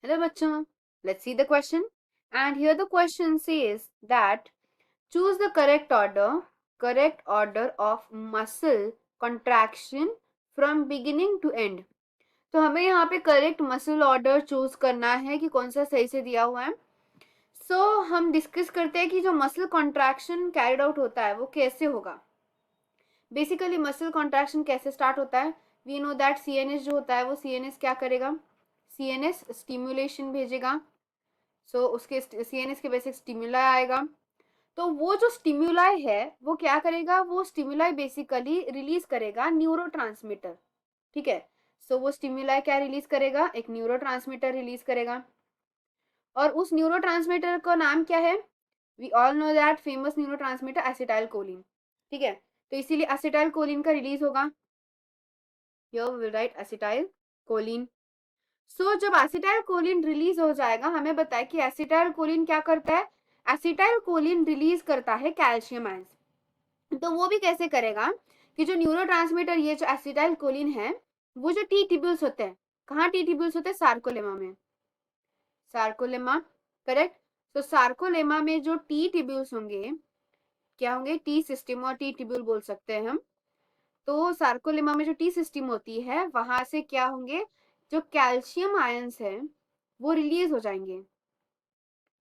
Hello bachcho, let's see the question. And here the question says that choose the correct order of muscle contraction from beginning to end. तो हमें यहाँ पे correct muscle order choose करना है कि कौन सा सही से दिया हुआ है. हम डिस्कस करते हैं कि जो मसल कॉन्ट्रैक्शन कैरिड आउट होता है वो कैसे होगा. बेसिकली मसल कॉन्ट्रैक्शन कैसे स्टार्ट होता है. वी नो दैट सीएनएस जो होता है वो सीएनएस क्या करेगा, सीएनएस स्टिमुलेशन भेजेगा. उसके सीएनएस के बेसिक स्टिमुलाई आएगा. तो वो जो स्टिमुलाई है वो क्या करेगा, वो स्टिमुलाई बेसिकली रिलीज करेगा न्यूरोट्रांसमीटर. ठीक है. वो स्टिमुलाई क्या रिलीज करेगा, एक न्यूरोट्रांसमीटर रिलीज करेगा. और उस न्यूरोट्रांसमीटर का नाम क्या है, we all know that famous neurotransmitter acetylcholine. ठीक है. तो इसीलिए एसिटाइल कोलिन का रिलीज होगा. Here we will write acetylcholine. जब एसिटाइल कोलिन रिलीज हो जाएगा, हमें बताया कि एसिटाइल कोलिन क्या करता है, एसिटाइल कोलिन रिलीज करता है कैल्शियम आयंस. तो वो भी कैसे करेगा कि जो न्यूरोट्रांसमीटर ये जो एसिटाइल कोलिन है वो जो टी ट्यूब्यूल्स होते हैं, कहाँ टी ट्यूब्यूल्स होते हैं, सार्कोलेमा में. Sarcolemma, correct. तो सार्कोलेमा में जो टी ट्यूब्यूल्स होंगे क्या होंगे, टी सिस्टम और टी ट्यूब्यूल बोल सकते हैं हम. तो सार्कोलेमा में जो टी सिस्टम होती है वहां से क्या होंगे, जो कैल्शियम आयंस है वो रिलीज हो जाएंगे.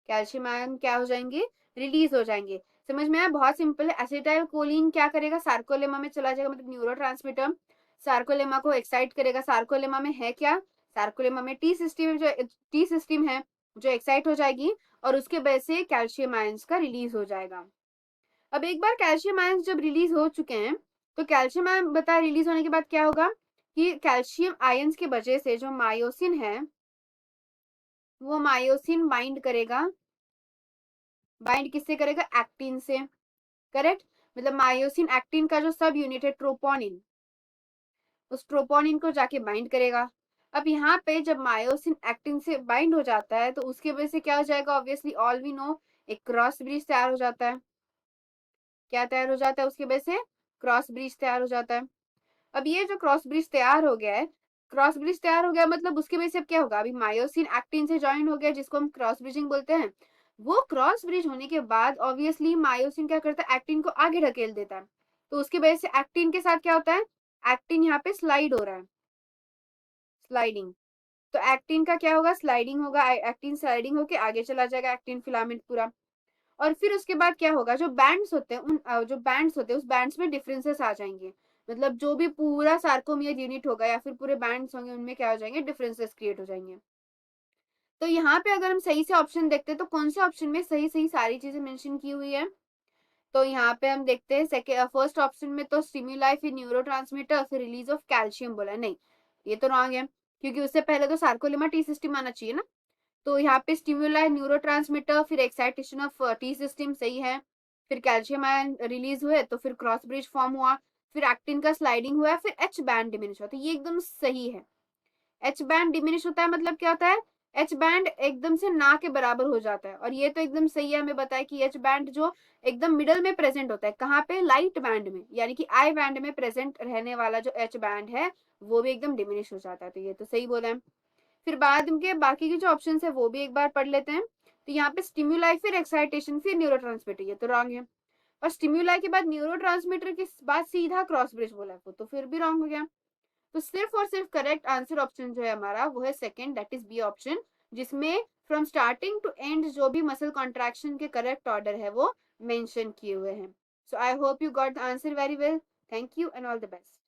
कैल्शियम आयन क्या हो जाएंगे, रिलीज हो जाएंगे. समझ में आया, बहुत सिंपल है. एसिटाइल कोलिन क्या करेगा, सार्कोलेमा में चला जाएगा, मतलब न्यूरोट्रांसमीटर सार्कोलेमा को एक्साइट करेगा. सार्कोलेमा में है क्या, सार्कोलेमा में टी सिस्टम, जो टी सिस्टम है जो एक्साइट हो जाएगी और उसके वजह से कैल्शियम आयंस का रिलीज हो जाएगा. अब एक बार कैल्शियम आयंस जब रिलीज हो चुके हैं तो कैल्शियम आयन बता रिलीज होने के बाद क्या होगा कि कैल्शियम आयंस की वजह से जो मायोसिन है वो मायोसिन बाइंड करेगा. बाइंड किससे करेगा, एक्टिन से. करेक्ट. मतलब मायोसिन एक्टिन का जो सब यूनिट है ट्रोपोनिन, उस ट्रोपोनिन को जाके बाइंड करेगा. अब यहाँ पे जब मायोसिन एक्टिन से बाइंड हो जाता है तो उसके वजह से क्या हो जाएगा, ऑब्वियसली ऑल वी नो एक क्रॉस ब्रिज तैयार हो जाता है. क्या तैयार हो जाता है, उसकी वजह से क्रॉस ब्रिज तैयार हो जाता है. अब ये जो क्रॉस ब्रिज तैयार हो गया है, क्रॉस ब्रिज तैयार हो गया मतलब उसकी वजह से अब क्या होगा, अभी मायोसिन एक्टिन से ज्वाइन हो गया जिसको हम क्रॉस ब्रिजिंग बोलते हैं. वो क्रॉस ब्रिज होने के बाद ऑब्वियसली मायोसिन क्या करता है, एक्टिन को आगे ढकेल देता है. तो उसकी वजह से एक्टिन के साथ क्या होता है, एक्टिन यहाँ पे स्लाइड हो रहा है, स्लाइडिंग. तो एक्टिन का क्या होगा, स्लाइडिंग होगा. एक्टिन स्लाइडिंग होके आगे चला जाएगा एक्टिन फिलामेंट पूरा. और फिर उसके बाद क्या होगा, जो बैंड्स होते हैं जो बैंड्स होते हैं उस बैंड्स में डिफरेंसेस आ जाएंगे. मतलब जो भी पूरा सार्कोमियर यूनिट होगा या फिर पूरे बैंड्स होंगे उनमें क्या हो जाएंगे, डिफरेंसेस क्रिएट हो जाएंगे. तो यहाँ पे अगर हम सही से ऑप्शन देखते हैं तो कौन से ऑप्शन में सही सही सारी चीजें मेंशन की हुई है. तो यहाँ पे हम देखते हैं सेकेंड फर्स्ट ऑप्शन में तो स्टिमुलाई फिर न्यूरोट्रांसमीटर फिर रिलीज ऑफ कैल्शियम बोला. नहीं, ये तो रॉन्ग है क्योंकि उससे पहले तो सार्कोलेमा टी सिस्टम आना चाहिए ना. तो यहाँ पे स्टिमुलाई न्यूरोट्रांसमीटर फिर एक्साइटेशन ऑफ टी सिस्टम सही है. फिर कैल्शियम आयन रिलीज हुए तो फिर क्रॉस ब्रिज फॉर्म हुआ. फिर एक्टिन का स्लाइडिंग हुआ, फिर एच बैंड डिमिनिश हुआ. तो ये एकदम सही है. एच बैंड डिमिनिश होता है मतलब क्या होता है, एच बैंड एकदम से ना के बराबर हो जाता है. और ये तो एकदम सही है, हमें बताया कि एच बैंड जो एकदम मिडल में प्रेजेंट होता है, कहाँ पे, लाइट बैंड में, यानी कि आई बैंड में प्रेजेंट रहने वाला जो एच बैंड है वो भी एकदम डिमिनिश हो जाता है. तो ये तो सही बोला है. फिर बाद के बाकी के जो ऑप्शन है वो भी एक बार पढ़ लेते हैं. तो यहाँ पे स्टिमुलाई फिर एक्साइटेशन फिर न्यूरोट्रांसमीटर, ये तो रॉन्ग है. और स्टिमुलाई के बाद न्यूरोट्रांसमीटर के बाद सीधा क्रॉस ब्रिज बोला है वो तो फिर भी रॉन्ग हो गया. तो सिर्फ और सिर्फ करेक्ट आंसर ऑप्शन जो है हमारा वो है second, that is B option, जिसमें फ्रॉम स्टार्टिंग टू एंड जो भी मसल कॉन्ट्रैक्शन के करेक्ट ऑर्डर है वो मेंशन किए हुए हैं. So I hope you got the answer very well. Thank you and all the best.